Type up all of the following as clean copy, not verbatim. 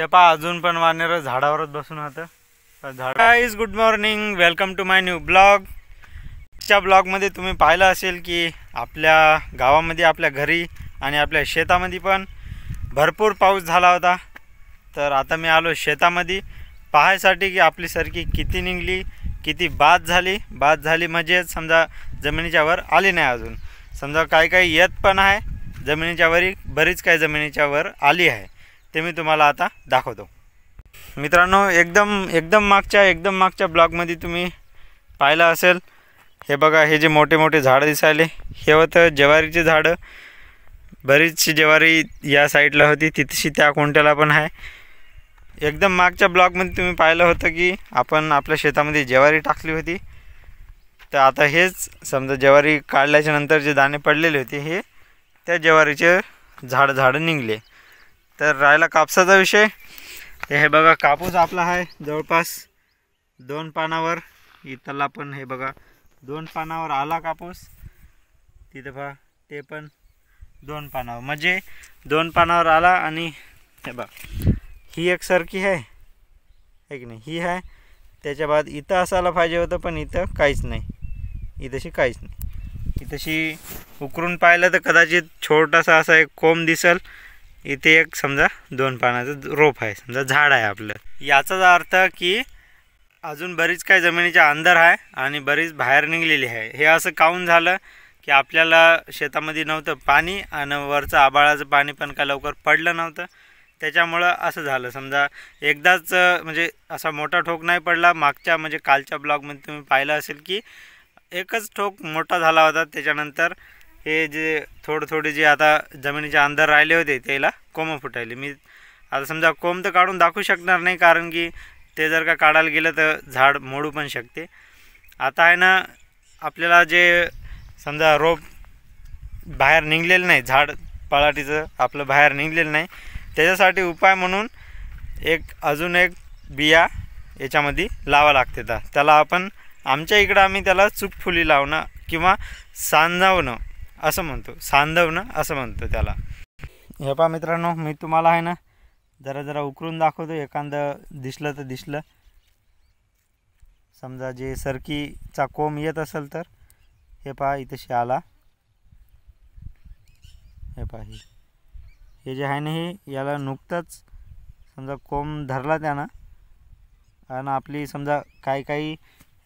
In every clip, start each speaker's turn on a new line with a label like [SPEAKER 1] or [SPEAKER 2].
[SPEAKER 1] ते पहा अजून पण वानर झाडावरच बसून होतं. Guys good morning, welcome to my new blog. च्या ब्लॉगमध्ये तुम्ही पाहिलं असेल की आपल्या गावामध्ये, आपल्या घरी आणि आपल्या शेतामध्ये पण भरपूर पाऊस झाला होता. तर आता मी आलो शेतामध्ये पाहायसाठी की आपली सरकी किती निघली, किती बाद झाली म्हणजे समजा जमिनीच्या वर आली नाही अजून. समजा काही येत पण आहे जमिनीच्या वरी, बरीच काही जमिनीच्या वर आली आहे. ते मी तुम्हाला आता दाखवतो. मित्रांनो, एकदम मागच्या ब्लॉगमध्ये तुम्ही पाहिलं असेल. हे बघा, हे जे मोठे मोठे झाडं दिसायले हे होतं ज्वारीचे झाडं. बरीचशी ज्वारी या साईडला होती, तिथशी त्या कोणत्याला पण आहे. एकदम मागच्या ब्लॉगमध्ये तुम्ही पाहिलं होतं की आपण आपल्या शेतामध्ये ज्वारी टाकली होती. तर आता हेच समजा ज्वारी काढल्याच्या नंतर जे दाणे पडलेले होते हे त्या ज्वारीचे झाडं निघले. तर राहिला कापसाचा विषय. हे बघा, कापूस आपला आहे जवळपास 2 पानावर. इथला पण हे बघा 2 पानावर आला कापूस. तिथं पहा ते पण 2 पानावर, म्हणजे 2 पानावर आला. आणि हे बघा, ही एक सरकी आहे की नाही, ही आहे. त्याच्या बाद इथं असायला पाहिजे होतं, पण इथं काहीच नाही, इथंशी काहीच नाही. इथंशी उकरून पाहिलं तर कदाचित छोटासा असा एक कोंब दिसल. इथे एक समजा 2 पानाचं रोप आहे, समजा झाड आहे आपलं. याचाच अर्थ की अजून बरीच काही जमिनीच्या अंदर आहे आणि बरीच बाहेर निघलेली आहे. हे असं काऊन झालं की आपल्याला शेतामध्ये नव्हतं पाणी आणि वरचं आबाळाचं पाणी पण काय लवकर पडलं नव्हतं. त्याच्यामुळं असं झालं. समजा एकदाच म्हणजे असा मोठा ठोक नाही पडला. मागच्या म्हणजे कालच्या ब्लॉगमध्ये तुम्ही पाहिलं असेल की एकच ठोक मोठा झाला होता. त्याच्यानंतर हे जे थोडे जे आता जमिनीच्या अंदर राहिले होते त्याला कोंब फुटायले. मी आता समजा कोंब तर काढून दाखवू शकणार नाही, कारण की ते जर का काढायला गेलं तर झाड मोडू पण शकते. आता आहे ना, आपल्याला जे समजा रोप बाहेर निघलेलं नाही, झाड पळाटीचं आपलं बाहेर निघलेलं नाही, त्याच्यासाठी उपाय म्हणून अजून एक बिया याच्यामध्ये लावा लागते. त्याला आपण आमच्या इकडं आम्ही त्याला चुकफुली लावणं किंवा सांधवणं असं म्हणतो त्याला. हे पहा मित्रांनो, मी तुम्हाला आहे ना जरा उकरून दाखवतो. एखादं दिसलं समजा जे सरकीचा कोंब येत असेल तर हे पहा इथेशी आला. हे पहा, हे जे आहे ना, हे याला नुकतंच समजा कोंब धरला त्यानं. आणि आपली समजा काही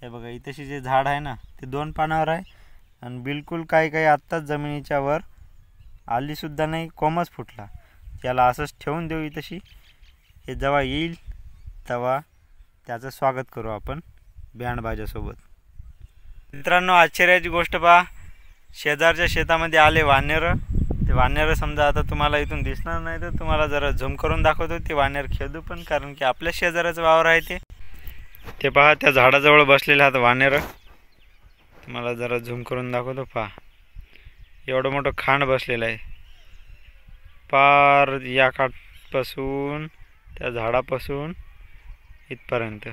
[SPEAKER 1] हे बघा, इथेशी जे झाड आहे ना ते 2 पानावर आहे आणि बिलकुल काही आत्ताच जमिनीच्या वर आलीसुद्धा नाही, कोंबच फुटला. याला असंच ठेवून देऊ इथेशी. हे जेव्हा येईल तेव्हा त्याचं स्वागत करू आपण बँडबाजासोबत. मित्रांनो, आश्चर्याची गोष्ट पहा, शेजारच्या शेतामध्ये आले वानरं. ते वानरं समजा आता तुम्हाला इथून दिसणार नाही, तर तुम्हाला जरा झूम करून दाखवतो. ते वानर खेदू पण, कारण की आपल्या शेजाराचं वावर आहे ते पहा. त्या झाडाजवळ बसलेले आहेत वानरं. तुम्हाला जरा झूम करून दाखवतो. पहा, एवढं मोठं खांड बसलेलं आहे. पार या काठपासून त्या झाडापासून इथपर्यंत.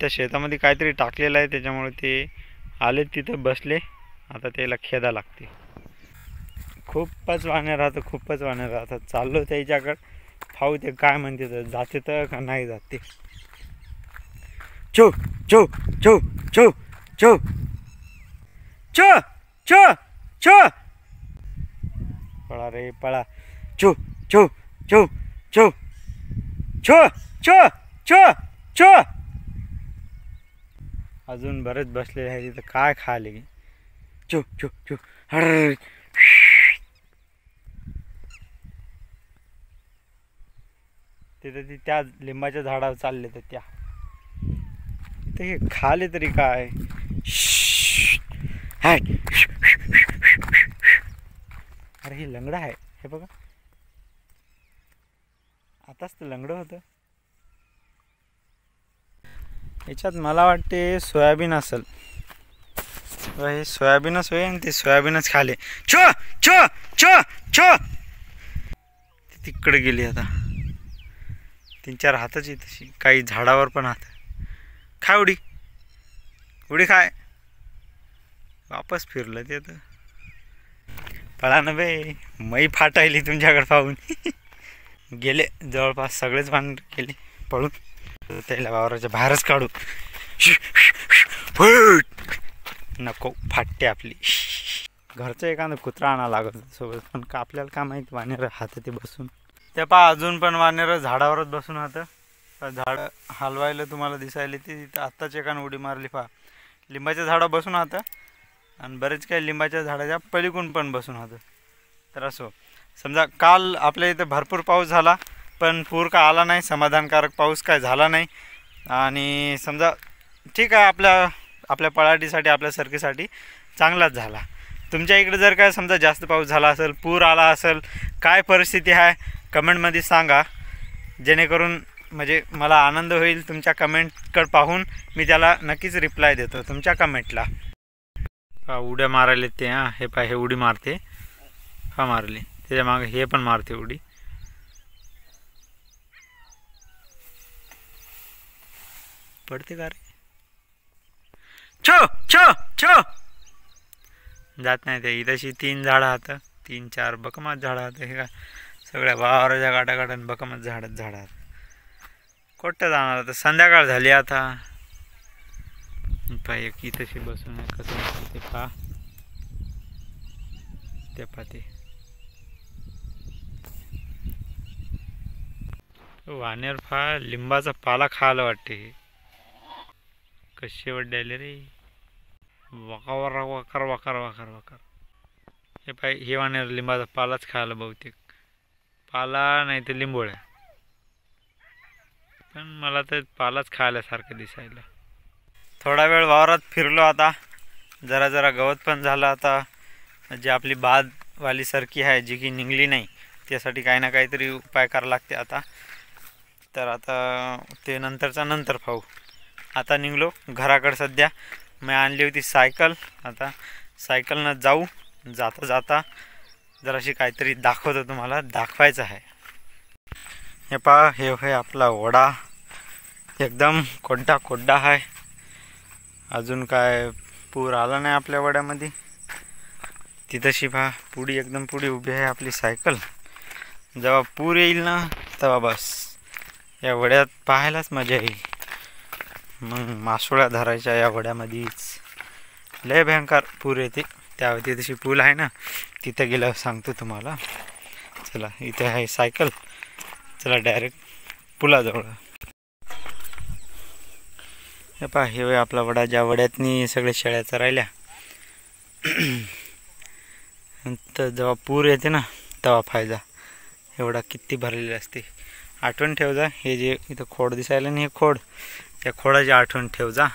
[SPEAKER 1] त्या शेतामध्ये काहीतरी टाकलेलं आहे, त्याच्यामुळे ते आले तिथं बसले. आता त्याला खेदा लागते. खूपच वानर राहतात. चाललो त्याच्याकडं, पाहू ते काय म्हणते, तर जाते तर का नाही जाते. चो चो चो चो चो चो चो चो पळा रे पळा. चो चो चो चो चो चो चो चो. अजून बरेच बसलेले आहे तिथं, काय खाले की. चो चो चो. हर तिथं त्या लिंबाच्या झाडावर चालले तर त्या ते खाले तरी काय. अरे हे लंगडं आहे, हे बघा. आताच तर लंगडं होतं. याच्यात मला वाटते सोयाबीन असेल. हे सोयाबीनच होय आणि ते सोयाबीनच खाले. छो छो छो छो. तिकडे गेली. आता 3-4 हाताची तशी, काही झाडावर पण हात. खाय उडी खाय. वापस फिरलं ते. तर पळा ना बे, मै फाटायली तुमच्याकडे पाहून. गेले जवळपास सगळेच वानर गेले पळून. त्याला वावराच्या बाहेरच काढू. नको फाटते आपली. घरचं एखादं कुत्रा आणा लागत सोबत, पण का आपल्याला काय माहिती वानेर हात ते बसून. ते पहा अजून पण वानेर झाडावरच बसून हात. झाड हलवायला तुम्हाला दिसायला ती आत्ताच एकानं उडी मारली. पहा लिंबाच्या झाडा बसून हात आणि बरेच काही लिंबाच्या झाडाच्या पलीकडून पण बसून हात. तर असो समजा काल आपल्या इथं भरपूर पाऊस झाला, पण पूर का आला नाही, समाधानकारक पाऊस काय झाला नाही. आणि समजा ठीक आहे, आपल्या पळाटीसाठी आपल्या सरकीसाठी चांगलाच झाला. तुमच्या इकडे जर काय समजा जास्त पाऊस झाला असेल, पूर आला असेल, काय परिस्थिती आहे कमेंटमध्ये सांगा, जेणेकरून म्हणजे मला आनंद होईल. तुमच्या कमेंटकडे पाहून मी त्याला नक्कीच रिप्लाय देतो तुमच्या कमेंटला. उड्या मारायला ते हे हे उडी मारते. मारली त्याच्या मागे हे पण मारते उडी. पडते का रे? छो छो छो जात नाही ते. इथंशी 3 झाडं हात, 3-4 बकमात झाडं हात. हे का सगळ्या वावराच्या गाठागाठात बकमात झाडात कोट्या जाणार. आता संध्याकाळ झाली आता. पाय की तशी बसून आहे कसं ते पा ते पाते. वानेर फा लिंबाचा पाला खायला वाटते. कसे वड्याले रे. वकार वकार वकार वकार वकार. हे पाय हे वानेर लिंबाचा पालाच खायला बहुतेक. पाला नाही तर लिंबोळ्या, पण मला तर पालाच खायल्यासारखं दिसायला. थोडा वेळ वावरात फिरलो. आता जरा जरा गवत पण झालं. आता जी आपली बादवाली सरकी आहे जी की निघली नाही, त्यासाठी काही ना काहीतरी उपाय करावा लागते आता. तर आता ते नंतर पाहू. आता निघलो घराकडे. सध्या मी आणली होती सायकल. आता सायकलनं जाऊ. जाता जाता जराशी काहीतरी दाखवतो तुम्हाला, दाखवायचं आहे. हे पहा हे होय आपला वडा. एकदम कोड्डा आहे. अजून काय पूर आला नाही आपल्या वड्यामध्ये. तिथंशी पहा पुढी एकदम पुढी उभी आहे आपली सायकल. जेव्हा पूर येईल ना तेव्हा बस या वड्यात पाहायलाच मजा येईल. मग मासोळ्या धरायच्या या वड्यामध्येच. लय भयंकर पूर येते. त्या तिथेशी पूल आहे ना, तिथं गेल्यावर सांगतो तुम्हाला. चला इथे आहे सायकल. चला डायरेक्ट पुलाजवळ. हे पहा हे आपला वडा. ज्या वड्यातनी सगळे शेळ्या चरायल्या. तर जेव्हा पूर येते ना तेव्हा फायदा. एवढा किती भरलेले असते. आठवण ठेव जा. हे जे इथं खोड दिसायला नाही, हे खोड, त्या खोडाची आठवण ठेव जा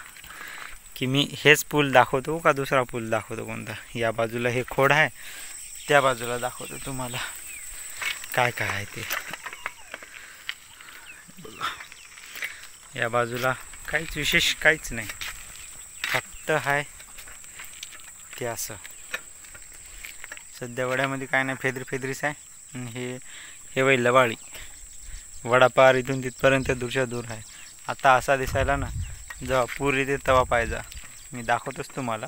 [SPEAKER 1] की मी हेच पूल दाखवतो का दुसरा पूल दाखवतो कोणता. या बाजूला हे खोड आहे, त्या बाजूला दाखवतो तुम्हाला काय काय आहे ते. या बाजूला काहीच विशेष काहीच नाही, फक्त आहे ते असं. सध्या वड्यामध्ये काय नाही, फेदरीच आहे. आणि हे वय लवाळी. वडापार इथून तिथपर्यंत दूर आहे. आता असा दिसायला ना, जेव्हा पूर येते तेव्हा पाहिजे. मी दाखवतोच तुम्हाला.